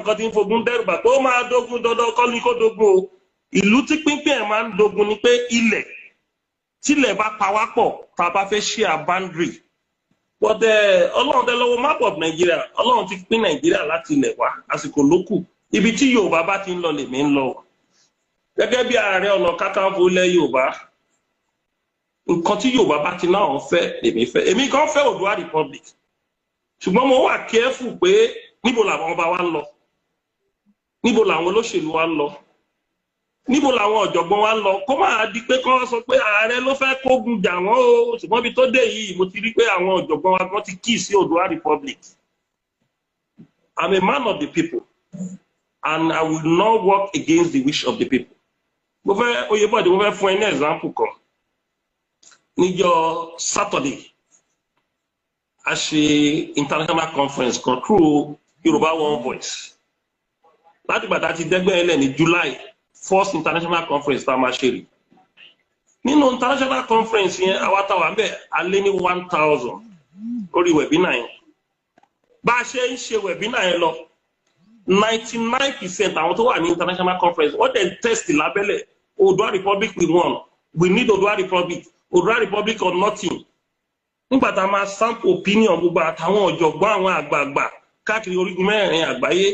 ọkàn tí ń fogun dẹ́rùbà tó máa dógun dandan kọ́ ní kó dogun o ìlú tí pínpín ẹ̀ máa ń dogun ni pé ilẹ̀ tílẹ̀ bá pa wá pọ̀ tá a bá fẹ́ share boundary but ọlọ́run tẹ lọ́wọ́ map of Nigeria ọlọ́run ti pín Nigeria láti ilẹ̀ wá àsìkò lókù ibi tí Yorùbá bá ti ń lọ lèmi ń lọ gẹ́gẹ́ bí Ààrẹ Ọ̀nà Kakanfò ilẹ̀ Yorùbá nǹkan tí Yorùbá bá ti náà fẹ́ lèmi fẹ́ èmi kan fẹ́ Oòduà Republic ṣùgbọ́n mo wà careful pé níbo làwọn ọba wa ń lọ níbo làwọn olóṣèlú wa ń lọ níbo làwọn ọ̀jọ̀gbọ́n wa ń lọ kó máa di pé kán sọ pé ààrẹ ló fẹ́ kógun jà wọ́n o ṣùgbọ́n bí tó dé yìí mo ti rí pé àwọn ọ̀jọ̀gbọ́n wa kan ti kí sí Oòduà Republic. I'm a man of the people and I will not work against the wish of the people. mo fẹ́ Oyèbọ̀dé mo fẹ́ fún ẹ ní example kan níjọ́ Saturday a ṣe international conference kan through Yorùbá One Voice láti gbàdá ti dẹ́gbẹ́ ẹlẹ́ ní July 1st international conference tá a máa ṣe rí nínú international conference yẹn àwa táwa ń bẹ̀ alẹ́ ní 1000 lórí webinar yẹn bá a ṣe ń ṣe webinar yẹn lọ 99% àwọn tó wà ní international conference wọ́n dẹ̀ test lábẹ́lẹ̀ Oòduà Republic we won we need Oòduà Republic Oòduà Republic or nothing nígbà tá a máa sample opinion gbogbo àtàwọn ọ̀jọ̀gbọ́n àwọn àgbààgbà káàkiri orígun mẹ́rin àgbáyé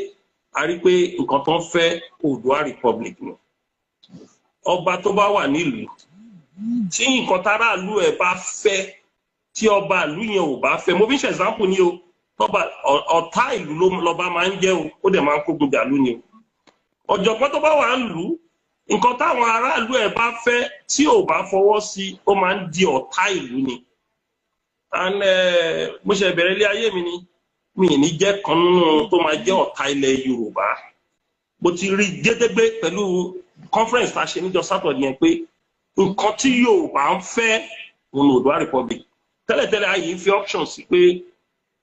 a rí pé nǹkan tó ń fẹ́ Oòduà Republic ni ọba tó bá wà nílùú tí nǹkan táráàlú ẹ̀ bá fẹ́ tí ọba ìlú yẹn ò bá fẹ́ mo fi ń ṣe example ni o tọ́ba ọ̀tá ìlú lọ́ba máa ń jẹ́ o ó dẹ̀ máa ń kógun dàlú ni o ọ̀jọ̀gbọ́n tó bá wà ń lù nǹkan táwọn aráàlú ẹ̀ bá fẹ́ tí ò bá fọwọ́ sí ó máa ń di ọ̀tá ìlú ni and mo ṣe bẹ̀rẹ̀ ilé ayé mi ni mi ní jẹ́ kan nínú tó máa jẹ́ ọ̀tá ilẹ̀ Yorùbá bó ti rí gédégbé pẹ̀lú conference tá a ṣe níjọ́ Saturday yẹn pé nǹkan tí Yorùbá ń fẹ́ òun ní Oòduà Republic tẹ́lẹ̀tẹ́lẹ̀ ayé fi option sí pé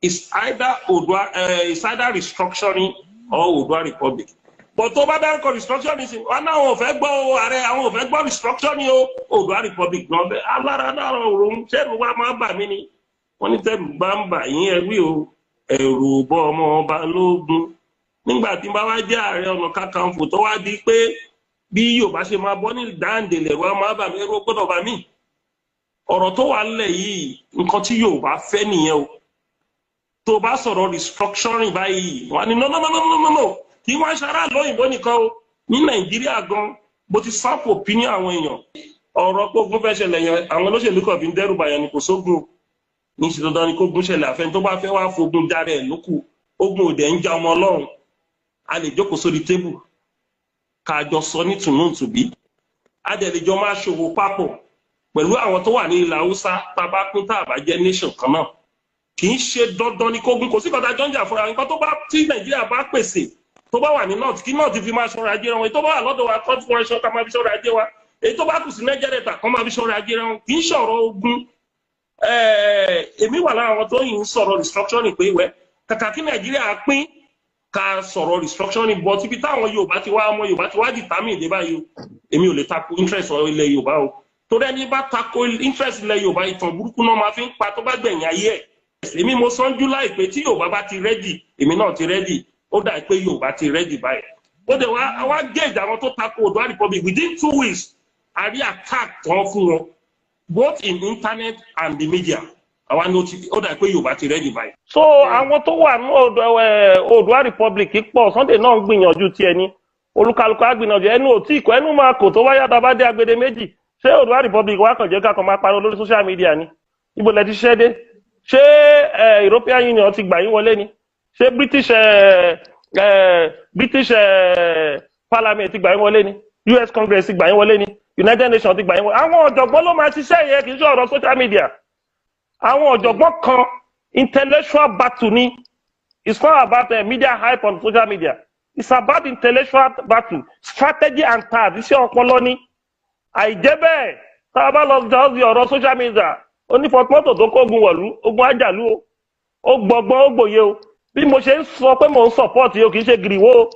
it's either restructuring or Oòduà Republic but tó bá dárúkọ restructuring sí wọn náà wọn ò fẹ́ gbọ́ ààrẹ àwọn ò fẹ́ gbọ́ restructuring o Oòduà Republic náà bẹ́ẹ̀ alára dára òun ṣẹ́nu wa máa bà mí ni wọ́n ní tẹ́lù bá ń bà yín ẹ̀rí o ẹ̀rù bọ́ ọmọ ọba lógun nígbà tí bá wá jẹ́ Ààrẹ Ọ̀nà Kakanfò tó wá di pé bí Yorùbá ṣe máa bọ́ ní dáǹdè lẹ̀rọ a máa bà mí ẹ̀rọ gbọ́dọ̀ bà mí ọ̀rọ̀ tó wà nílẹ̀ yìí nǹkan tí Yorùbá fẹ́ nìyẹn o tó bá sọ̀rọ̀ restructuring báyìí wọ́n ní no kí wọ́n ṣará lóyìnbó nìkan o ní Nàìjíríà gan bó ti sáfò opinion àwọn èèyàn ọ̀rọ̀ pé ogun fẹ́ ṣẹlẹ̀ yẹn àwọn olóṣèlú kan fi ń dẹ́rù bàyàn ni kò sógun ní ṣe dandan ni kó gun ṣẹlẹ̀ àfẹn tó bá fẹ́ wá fogun dára ẹ̀ lókù ogun òde ń já ọmọ Ọlọ́run a lè jókòó sórí tébù ká jọ sọ ní tùnúntùbí a dẹ̀ lè jọ máa ṣòwò papọ̀ pẹ̀lú àwọn tó wà ní ilẹ̀ Haúsá tá a bá pín tá a bá jẹ́ nation kan náà kì í ṣe dandan ni kógun kò sí kọta jọ́njà fúnra nǹkan tó bá tí Nàìjíríà bá pèsè tó bá wà ní north kí north fi máa ṣọ́ra ajé wọn èyí tó bá wà lọ́dọ̀ wa court for ẹ̀ṣọ́ ká máa fi ṣọ́ra ajé wa èyí tó bá kù sí Niger Delta kan máa fi ṣọ́ra ajé wọn kì í ṣọ̀rọ̀ ogun èmi wà lára àwọn tó yìí ń sọ̀rọ̀ restructuring pé wẹ́ kàkà kí Nàìjíríà pín ká sọ̀rọ̀ restructuring bọ́ tíbi táwọn Yorùbá ti wá ọmọ Yorùbá ti wá determine ìdè báyìí o èmi ò lè tako interest ilẹ̀ Yorùbá o torí ẹni bá tako interest ilẹ̀ Yorùbá ìtàn burúkú náà máa fi ń pa tó bá gbẹ̀yìn ayé ẹ̀ èmi mo sọ ń July pé tí Yorùbá bá ti ready èmi náà ti ready ó dà pé Yorùbá ti ready báyìí ó dẹ̀ wá gauge àwọn tó tako Oòduà Republic within 2 weeks a rí attack tán fún wọn both in internet and the media àwa ní ó dà pé Yorùbá ti ready báyìí. so àwọn tó wà ní Oòduà Republic pọ̀ Sunday náà ń gbìyànjú tiẹ̀ ní olúkálùkù á gbìyànjú ẹnu ò tí ìkọ́ ẹnu máa kò tó wáyà tá a bá dé agbede méjì ṣé Oòduà Republic wá kàn jẹ́ ká kàn máa pariwo lórí social media ni ibo lẹ ti ṣẹ́ dé ṣé European Union ti gbà yín wọlé ni ṣé British Parliament ti gbà yín wọlé ni US Congress ti gbà yín wọlé ni United Nations ti gbà yín wọlé àwọn ọ̀jọ̀gbọ́n ló máa ṣiṣẹ́ yẹn kì í ṣe ọ̀rọ̀ social media àwọn ọ̀jọ̀gbọ́n kan intellectual battle ni it's not about media hype on social media it's about intellectual battle strategy and tactics iṣẹ́ ọpọlọ ni àìjẹ́ bẹ́ẹ̀ tá a bá lọ jọ sí ọ̀rọ̀ social media onífọ̀tmọ́tò tó kógun wọ̀lú ogun àjàlú ó gbọgbọ́n ó gbòye o bí mo ṣe ń sọ pé mò ń support yìí o kì í ṣe gìrìwó o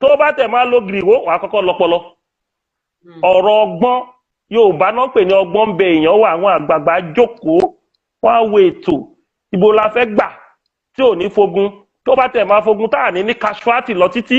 tó bá tẹ̀ máa lo gìrìwó wà á kọ́kọ́ lọ́pọlọ ọ̀rọ̀ ọgbọ́n Yorùbá náà pè ní ọgbọ́n ń bẹ èèyàn wà àwọn àgbààgbà jókòó wọ́n á wo ètò ibo la fẹ́ gbà tí ò ní fogun tó bá tẹ̀ máa fogun tá à ní casualty lọ títí